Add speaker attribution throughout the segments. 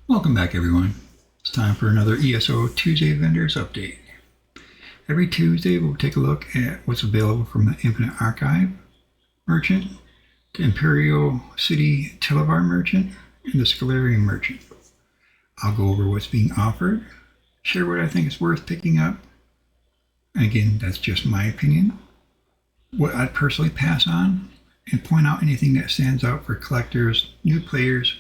Speaker 1: Welcome back, everyone. It's time for another ESO Tuesday Vendors Update. Every Tuesday, we'll take a look at what's available from the Infinite Archive merchant, the Imperial City Tel Var merchant, and the Scholarium merchant. I'll go over what's being offered, share what I think is worth picking up, and again, that's just my opinion, what I'd personally pass on, and point out anything that stands out for collectors, new players,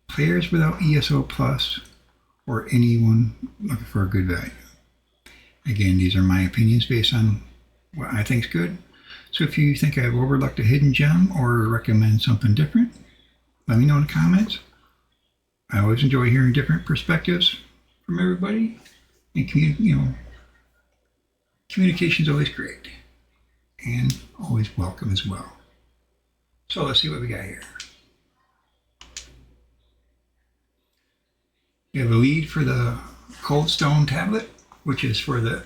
Speaker 1: players without ESO Plus, or anyone looking for a good value. Again, these are my opinions based on what I think is good. So if you think I've overlooked a hidden gem or recommend something different, let me know in the comments. I always enjoy hearing different perspectives from everybody, and communication is always great and always welcome as well. So let's see what we got here. We have a lead for the Cold Stone tablet, which is for the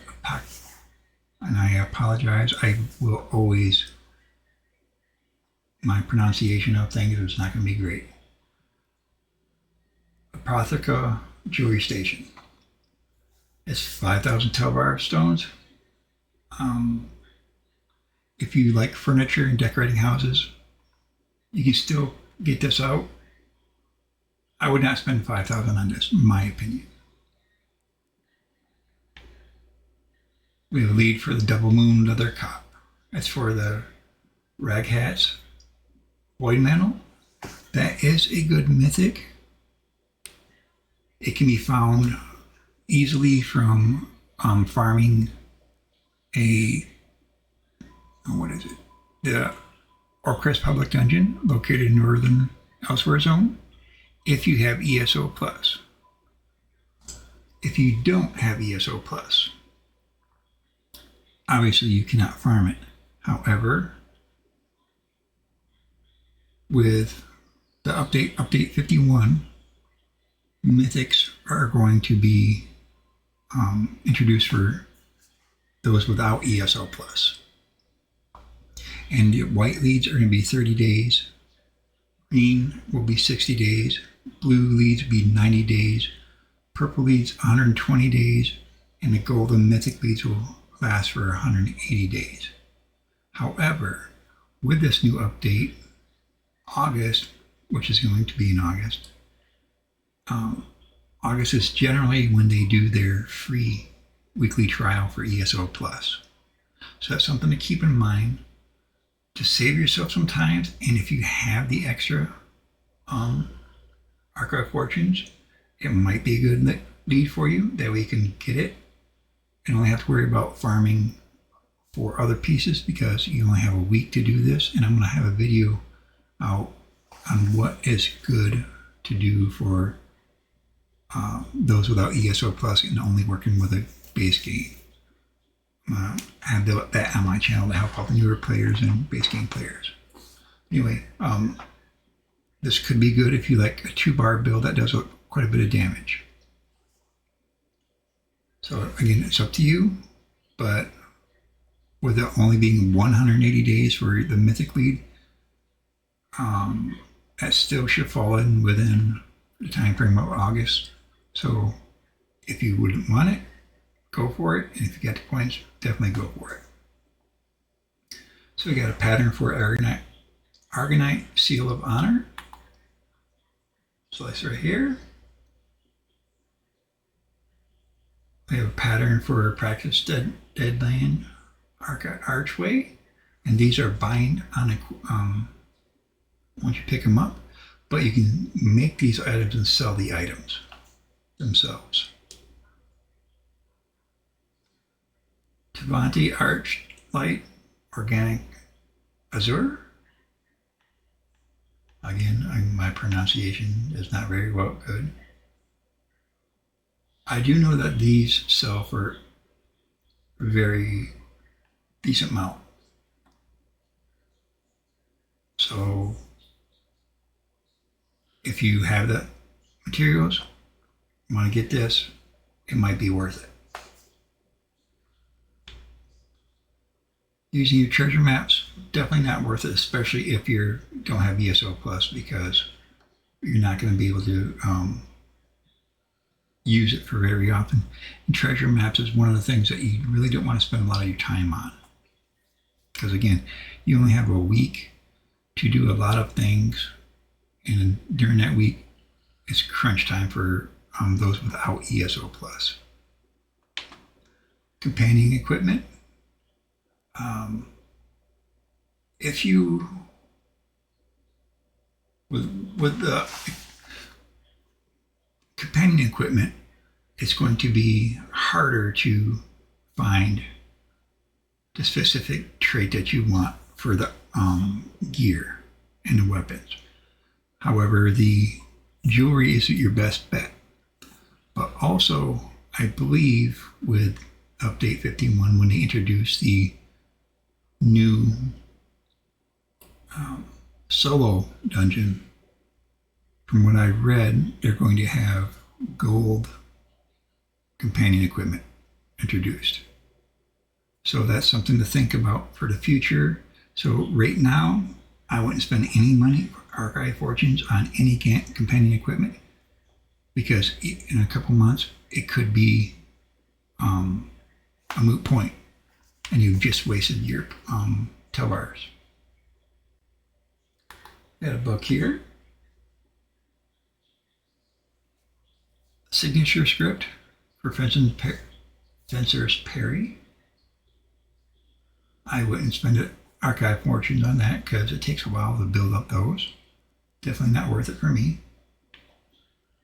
Speaker 1: and I apologize, I will always, my pronunciation of things is not going to be great. Apotheca Jewelry Station. It's 5,000 Tel Var stones. If you like furniture and decorating houses, you can still get this out. I would not spend 5,000 on this, in my opinion. We have a lead for the Double Moon Leather Cup. That's for the Rag Hats Void Mantle. That is a good mythic. It can be found easily from farming the Orcrest Public Dungeon, located in Northern Elsewhere Zone, if you have ESO Plus. If you don't have ESO Plus, obviously you cannot farm it. However, with the update 51, mythics are going to be introduced for those without ESO Plus. And the white leads are going to be 30 days. Green will be 60 days. Blue leads will be 90 days. Purple leads 120 days. And the golden mythic leads will last for 180 days. However, with this new update, August, which is going to be in August, August is generally when they do their free weekly trial for ESO Plus. So that's something to keep in mind, to save yourself some time. And if you have the extra Archive Fortunes, it might be a good lead for you. That way you can get it and only have to worry about farming for other pieces, because you only have a week to do this. And I'm going to have a video out on what is good to do for those without ESO Plus and only working with a base game. I have that on my channel to help out the newer players and base game players. Anyway, this could be good if you like a 2-bar build that does quite a bit of damage. So again, it's up to you, but with it only being 180 days for the mythic lead, that still should fall in within the time frame of August. So if you wouldn't want it, go for it. And if you got the points, definitely go for it. So we got a pattern for Argonite Seal of Honor. So that's right here. We have a pattern for Practice Deadland Archway. And these are bind on once you pick them up. But you can make these items and sell the items themselves. Tavanti Archlight Organic Azure. Again, my pronunciation is not very well good. I do know that these sell for a very decent amount. So if you have the materials, you want to get this, it might be worth it. Using your treasure maps, definitely not worth it, especially if you don't have ESO Plus, because you're not going to be able to use it for very often. And treasure maps is one of the things that you really don't want to spend a lot of your time on. Because again, you only have a week to do a lot of things, and during that week, it's crunch time for those without ESO Plus. Companion equipment. If you with the companion equipment, it's going to be harder to find the specific trait that you want for the gear and the weapons. However, the jewelry is your best bet. But also, I believe with update 51, when they introduce the new solo dungeon, from what I read, they're going to have gold companion equipment introduced. So that's something to think about for the future. So right now, I wouldn't spend any money for Archive Fortunes on any companion equipment, because in a couple months, it could be a moot point, and you've just wasted your Tel Vars. Got a book here. Signature script for Fencer's Parry. I wouldn't spend Archive Fortunes on that because it takes a while to build up those. Definitely not worth it for me.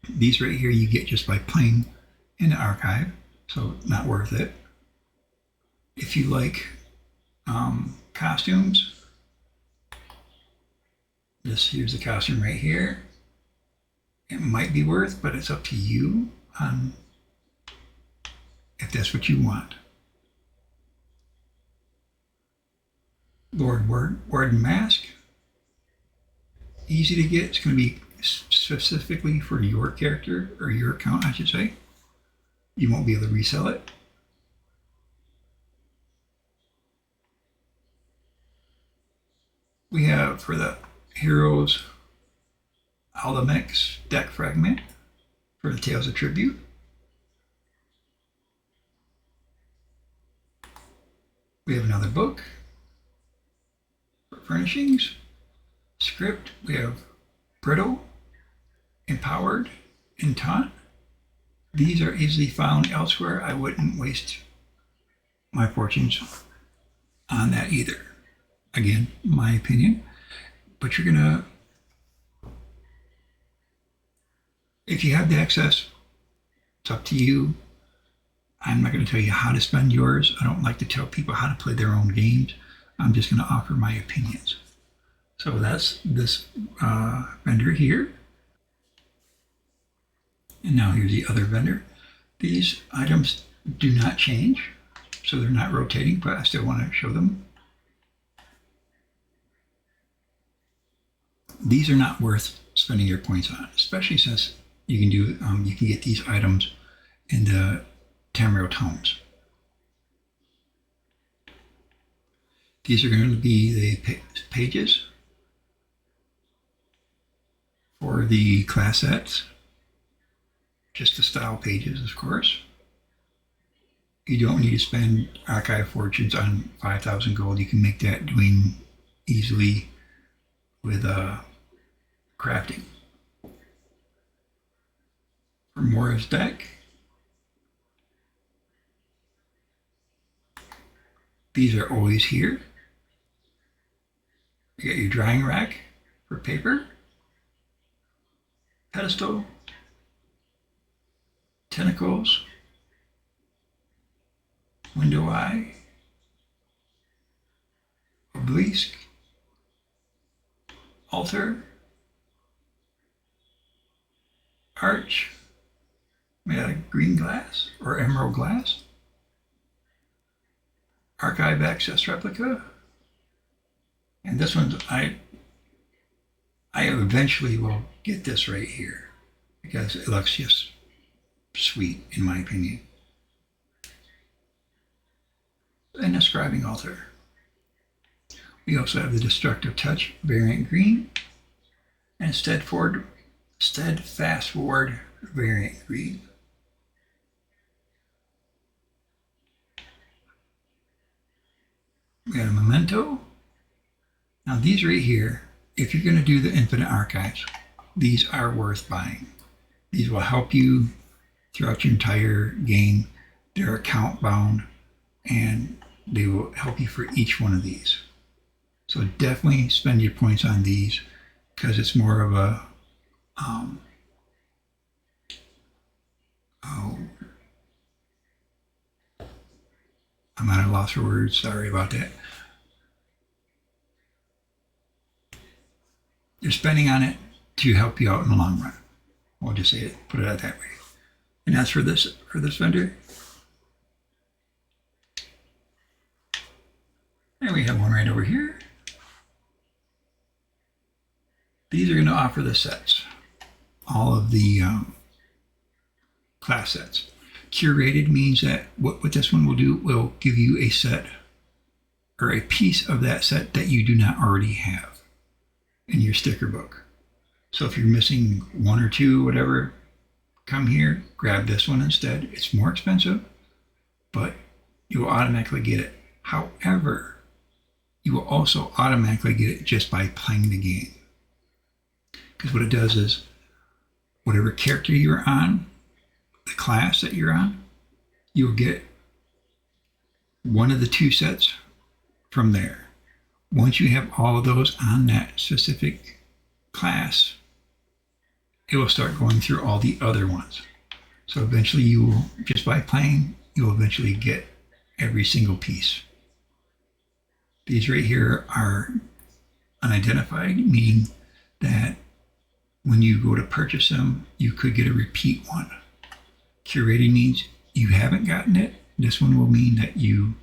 Speaker 1: These right here you get just by playing in the archive, so not worth it. If you like costumes, here's the costume right here. It might be worth, but it's up to you on if that's what you want. Lord Warden mask. Easy to get. It's going to be specifically for your character, or your account, I should say. You won't be able to resell it. We have for the heroes Aldamix deck fragment for the Tales of Tribute. We have another book for furnishings. Script, we have Brittle, Empowered, and Taunt. These are easily found elsewhere. I wouldn't waste my fortunes on that either. Again, my opinion. But you're gonna, if you have the access, it's up to you. I'm not going to tell you how to spend yours. I don't like to tell people how to play their own games. I'm just going to offer my opinions. So that's this vendor here. And now here's the other vendor. These items do not change, so they're not rotating, but I still want to show them. These are not worth spending your points on, especially since you can do you can get these items in the Tamriel tomes. These are going to be the pages for the class sets. Just the style pages, of course. You don't need to spend Archive Fortunes on 5,000 gold. You can make that doing easily with crafting. For Mora's deck, these are always here. You got your drying rack for paper, pedestal, tentacles, window eye, obelisk, altar, arch made out of green glass or emerald glass, archive access replica, and this one I eventually will get this right here because it looks just sweet in my opinion. And a scribing altar. We also have the Destructive Touch variant green and Steadfast Ward variant green. We got a memento. Now these right here, if you're going to do the Infinite Archives, these are worth buying. These will help you throughout your entire game. They're account bound and they will help you for each one of these. So definitely spend your points on these because it's more of a I'm at a loss for words. Sorry about that. You're spending on it to help you out in the long run. We'll just say it, put it out that way. And as for this vendor, and we have one right over here. These are going to offer the sets, all of the class sets. Curated means that what this one will do will give you a set or a piece of that set that you do not already have in your sticker book. So if you're missing one or two, whatever, come here, grab this one instead. It's more expensive, but you will automatically get it. However, you will also automatically get it just by playing the game. Because what it does is, whatever character you're on, the class that you're on, you'll get one of the two sets from there. Once you have all of those on that specific class, it will start going through all the other ones. So eventually you will, just by playing, you will eventually get every single piece. These right here are unidentified, meaning that when you go to purchase them, you could get a repeat one. Curated means you haven't gotten it. This one will mean that you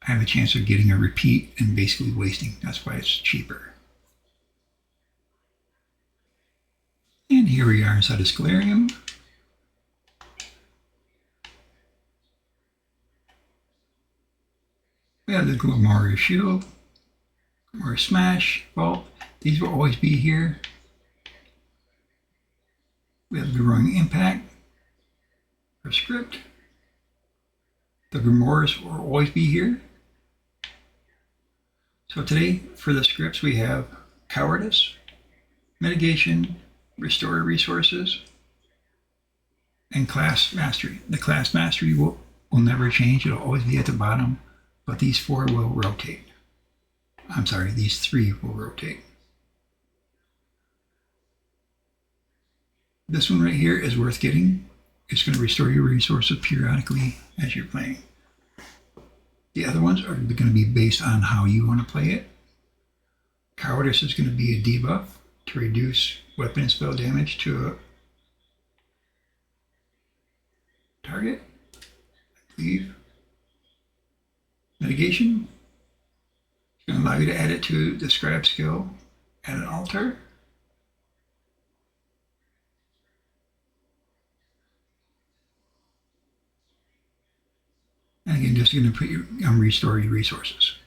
Speaker 1: have a chance of getting a repeat and basically wasting. That's why it's cheaper. And here we are inside the Scholarium. We have the Glorious Shield, or Smash, Vault. These will always be here. We have the Growing Impact, or Script. The Grimoires will always be here. So today, for the scripts, we have Cowardice, Mitigation, Restore Resources, and Class Mastery. The Class Mastery will never change. It'll always be at the bottom, but these four will rotate. I'm sorry, these three will rotate. This one right here is worth getting. It's going to restore your resources periodically as you're playing. The other ones are going to be based on how you want to play it. Cowardice is going to be a debuff to reduce weapon and spell damage to a target, I believe. Mitigation is going to allow you to add it to the scribe skill at an altar. And again, just going to put your restore your resources.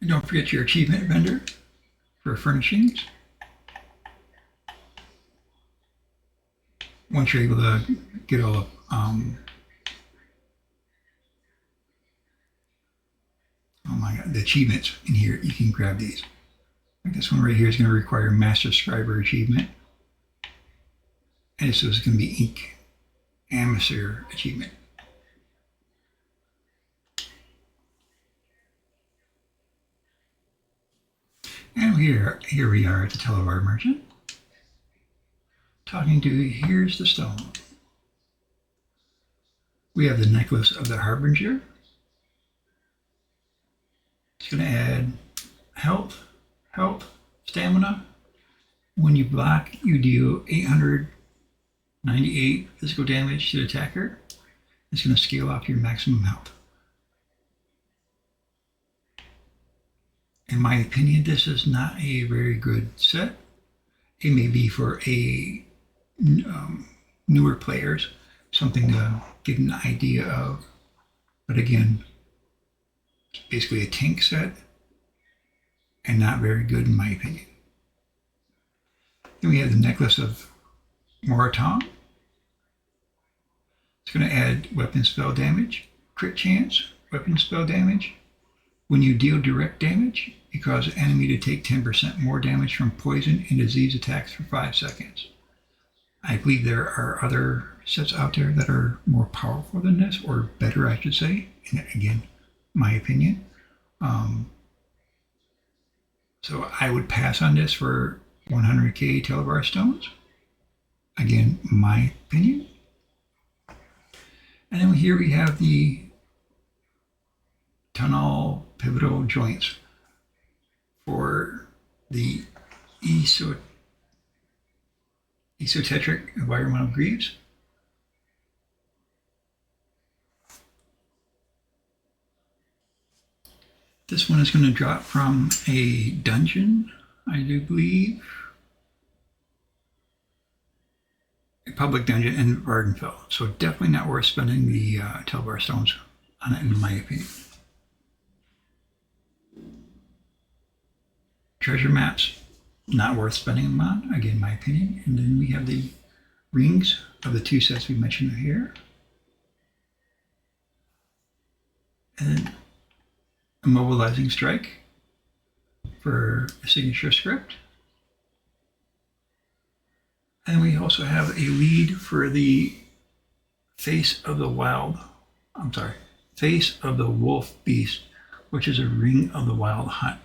Speaker 1: And don't forget your achievement vendor for furnishings. Once you're able to get all of oh my god, the achievements in here, you can grab these. Like this one right here is going to require Master Scriber achievement. And this is going to be Ink Amateur achievement. And here we are at the Tel Var merchant, talking to Here's the Stone. We have the Necklace of the Harbinger. It's going to add health, stamina. When you block, you deal 898 physical damage to the attacker. It's going to scale off your maximum health. In my opinion, this is not a very good set. It may be for a newer players, something to get an idea of. But again, it's basically a tank set and not very good in my opinion. Then we have the Necklace of Moraton. It's going to add weapon spell damage crit chance, weapon spell damage. When you deal direct damage, you cause an enemy to take 10% more damage from poison and disease attacks for 5 seconds. I believe there are other sets out there that are more powerful than this, or better, I should say. And again, my opinion. So I would pass on this for 100k Tel Var stones. Again, my opinion. And then here we have the tunnel pivotal joints for the esoteric environmental greaves. This one is going to drop from a dungeon, I do believe. A public dungeon in Vardenfell. So definitely not worth spending the Tel Var stones on it, in my opinion. Treasure maps, not worth spending them on, again, my opinion. And then we have the rings of the 2 sets we mentioned here. And then immobilizing strike for a signature script. And we also have a lead for the face of the wolf beast, which is a ring of the wild hunt.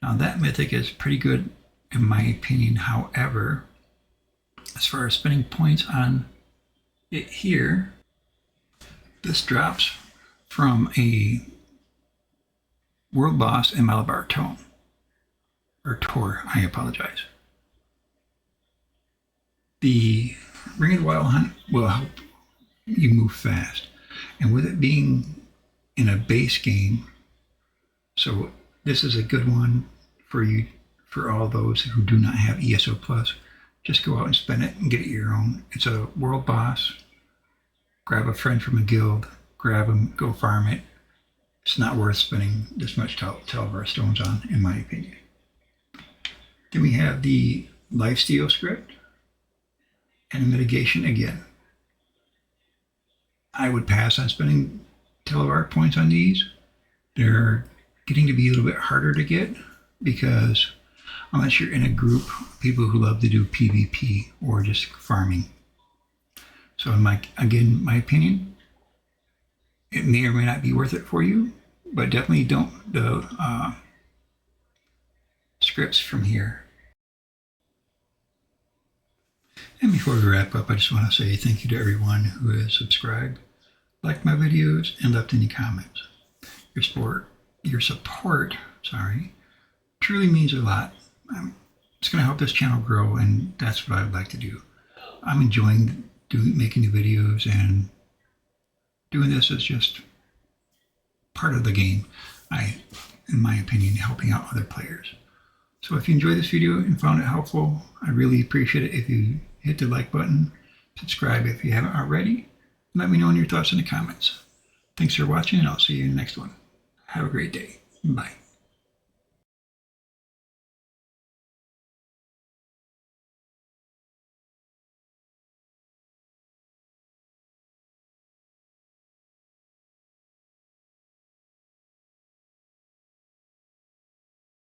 Speaker 1: Now that mythic is pretty good in my opinion. However, as far as spending points on it here, this drops from a world boss in Malabar Tor, I apologize. The Ring of the Wild Hunt will help you move fast. And with it being in a base game, so this is a good one for you, for all those who do not have ESO Plus. Just go out and spend it and get it your own. It's a world boss. Grab a friend from a guild, grab them, go farm it. It's not worth spending this much Tel Var stones on, in my opinion. Then we have the lifesteal script and mitigation again. I would pass on spending Tel Var points on these. They're getting to be a little bit harder to get because unless you're in a group of people who love to do PvP or just farming. So in my opinion, it may or may not be worth it for you, but definitely don't the scripts from here. And before we wrap up, I just want to say thank you to everyone who has subscribed, liked my videos, and left any comments. Your support, truly means a lot. It's going to help this channel grow, and that's what I would like to do. I'm enjoying making the videos, and doing this is just part of the game. In my opinion, helping out other players. So if you enjoyed this video and found it helpful, I really appreciate it if you hit the like button, subscribe if you haven't already, and let me know your thoughts in the comments. Thanks for watching, and I'll see you in the next one. Have a great day. Bye.